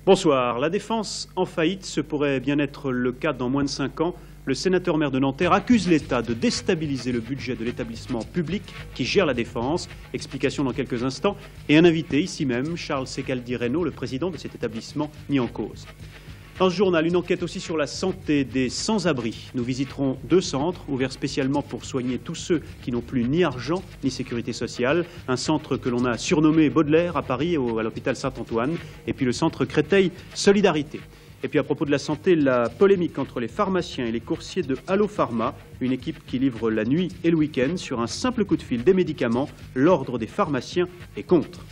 Bonsoir. La Défense en faillite, ce pourrait bien être le cas dans moins de 5 ans. Le sénateur-maire de Nanterre accuse l'État de déstabiliser le budget de l'établissement public qui gère la Défense. Explication dans quelques instants. Et un invité ici même, Charles Secaldi-Reynaud, le président de cet établissement, mis en cause. Dans ce journal, une enquête aussi sur la santé des sans-abri. Nous visiterons 2 centres ouverts spécialement pour soigner tous ceux qui n'ont plus ni argent ni sécurité sociale. Un centre que l'on a surnommé Baudelaire à Paris, à l'hôpital Saint-Antoine. Et puis le centre Créteil Solidarité. Et puis à propos de la santé, la polémique entre les pharmaciens et les coursiers de Allo Pharma, une équipe qui livre la nuit et le week-end sur un simple coup de fil des médicaments. L'ordre des pharmaciens est contre.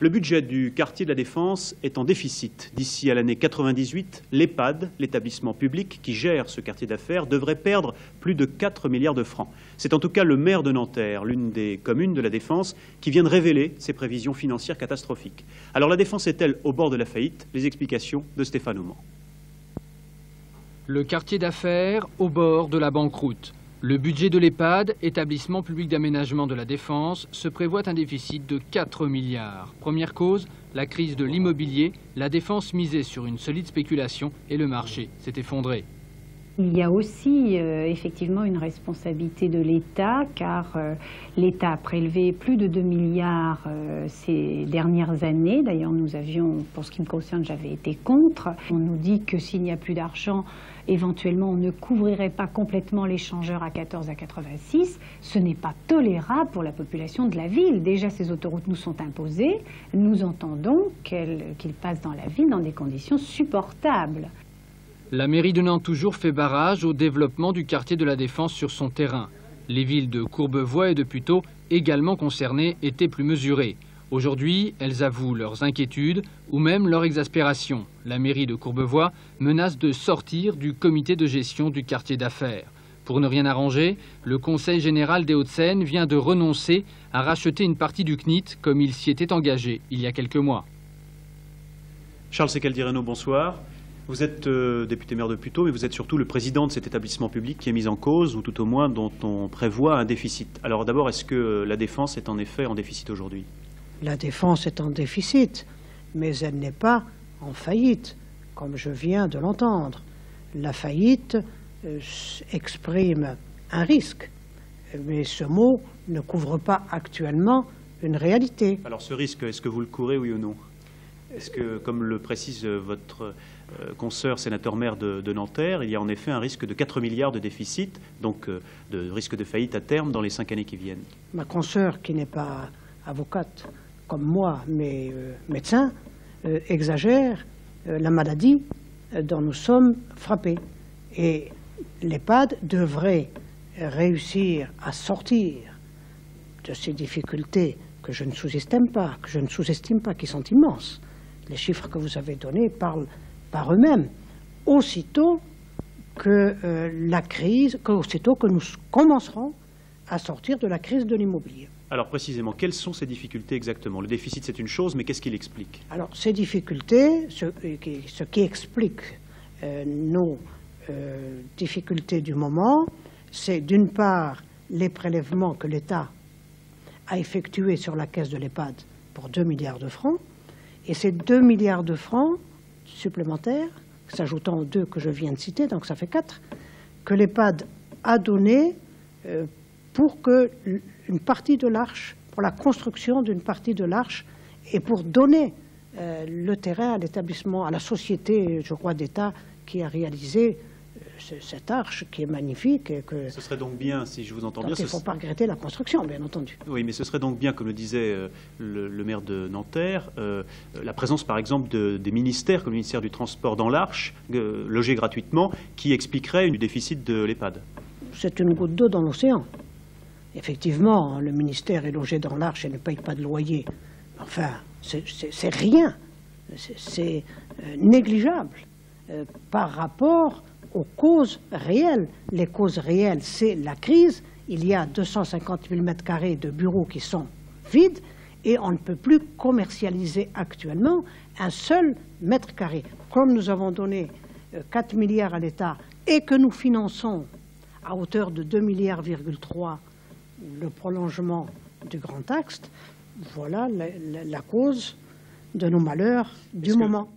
Le budget du quartier de la Défense est en déficit. D'ici à l'année 98, l'EHPAD, l'établissement public qui gère ce quartier d'affaires, devrait perdre plus de 4 milliards de francs. C'est en tout cas le maire de Nanterre, l'une des communes de la Défense, qui vient de révéler ses prévisions financières catastrophiques. Alors la Défense est-elle au bord de la faillite? Les explications de Stéphane Auman. Le quartier d'affaires au bord de la banqueroute. Le budget de l'EHPAD, établissement public d'aménagement de la Défense, se prévoit un déficit de 4 milliards. Première cause, la crise de l'immobilier. La Défense misait sur une solide spéculation et le marché s'est effondré. Il y a aussi effectivement une responsabilité de l'État, car l'État a prélevé plus de 2 milliards ces dernières années. D'ailleurs, nous avions, pour ce qui me concerne, j'avais été contre. On nous dit que s'il n'y a plus d'argent, éventuellement, on ne couvrirait pas complètement l'échangeur à 14 à 86. Ce n'est pas tolérable pour la population de la ville. Déjà, ces autoroutes nous sont imposées. Nous entendons qu'ils passent dans la ville dans des conditions supportables. La mairie de Nantes toujours fait barrage au développement du quartier de la Défense sur son terrain. Les villes de Courbevoie et de Puteaux, également concernées, étaient plus mesurées. Aujourd'hui, elles avouent leurs inquiétudes ou même leur exaspération. La mairie de Courbevoie menace de sortir du comité de gestion du quartier d'affaires. Pour ne rien arranger, le Conseil général des Hauts-de-Seine vient de renoncer à racheter une partie du CNIT comme il s'y était engagé il y a quelques mois. Charles Secaldi-Reynaud, bonsoir. Vous êtes député maire de Puteaux, mais vous êtes surtout le président de cet établissement public qui est mis en cause, ou tout au moins dont on prévoit un déficit. Alors d'abord, est-ce que la Défense est en effet en déficit aujourd'hui? La Défense est en déficit, mais elle n'est pas en faillite, comme je viens de l'entendre. La faillite exprime un risque, mais ce mot ne couvre pas actuellement une réalité. Alors ce risque, est-ce que vous le courez, oui ou non? Est-ce que, comme le précise votre consoeur sénateur-maire de Nanterre, il y a en effet un risque de 4 milliards de déficit, donc de risque de faillite à terme dans les 5 années qui viennent? Ma consoeur, qui n'est pas avocate comme moi, mais médecin, exagère la maladie dont nous sommes frappés. Et l'EHPAD devrait réussir à sortir de ces difficultés que je ne sous-estime pas, qui sont immenses. Les chiffres que vous avez donnés parlent par eux-mêmes. Aussitôt que nous commencerons à sortir de la crise de l'immobilier. Alors précisément, quelles sont ces difficultés exactement? Le déficit, c'est une chose, mais qu'est-ce qu'il explique? Alors ces difficultés, ce qui explique nos difficultés du moment, c'est d'une part les prélèvements que l'État a effectués sur la caisse de l'EHPAD pour 2 milliards de francs, et ces 2 milliards de francs supplémentaires, s'ajoutant aux 2 que je viens de citer, donc ça fait 4, que l'EHPAD a donné pour que une partie de l'Arche, pour la construction d'une partie de l'Arche et pour donner le terrain à l'établissement, à la société, je crois, d'État qui a réalisé cette arche qui est magnifique. Et que ce serait donc bien, si je vous entends bien... Il ne faut pas regretter la construction, bien entendu. Oui, mais ce serait donc bien, comme le disait le maire de Nanterre, la présence par exemple des ministères, comme le ministère du Transport dans l'Arche, logé gratuitement, qui expliquerait du déficit de l'EHPAD. C'est une goutte d'eau dans l'océan. Effectivement, le ministère est logé dans l'Arche et ne paye pas de loyer. Enfin, c'est rien. C'est négligeable par rapport aux causes réelles. Les causes réelles, c'est la crise. Il y a 250 000 m² de bureaux qui sont vides et on ne peut plus commercialiser actuellement un seul mètre carré. Comme nous avons donné 4 milliards à l'État et que nous finançons à hauteur de 2,3 milliards le prolongement du Grand Axe, voilà la cause de nos malheurs du moment.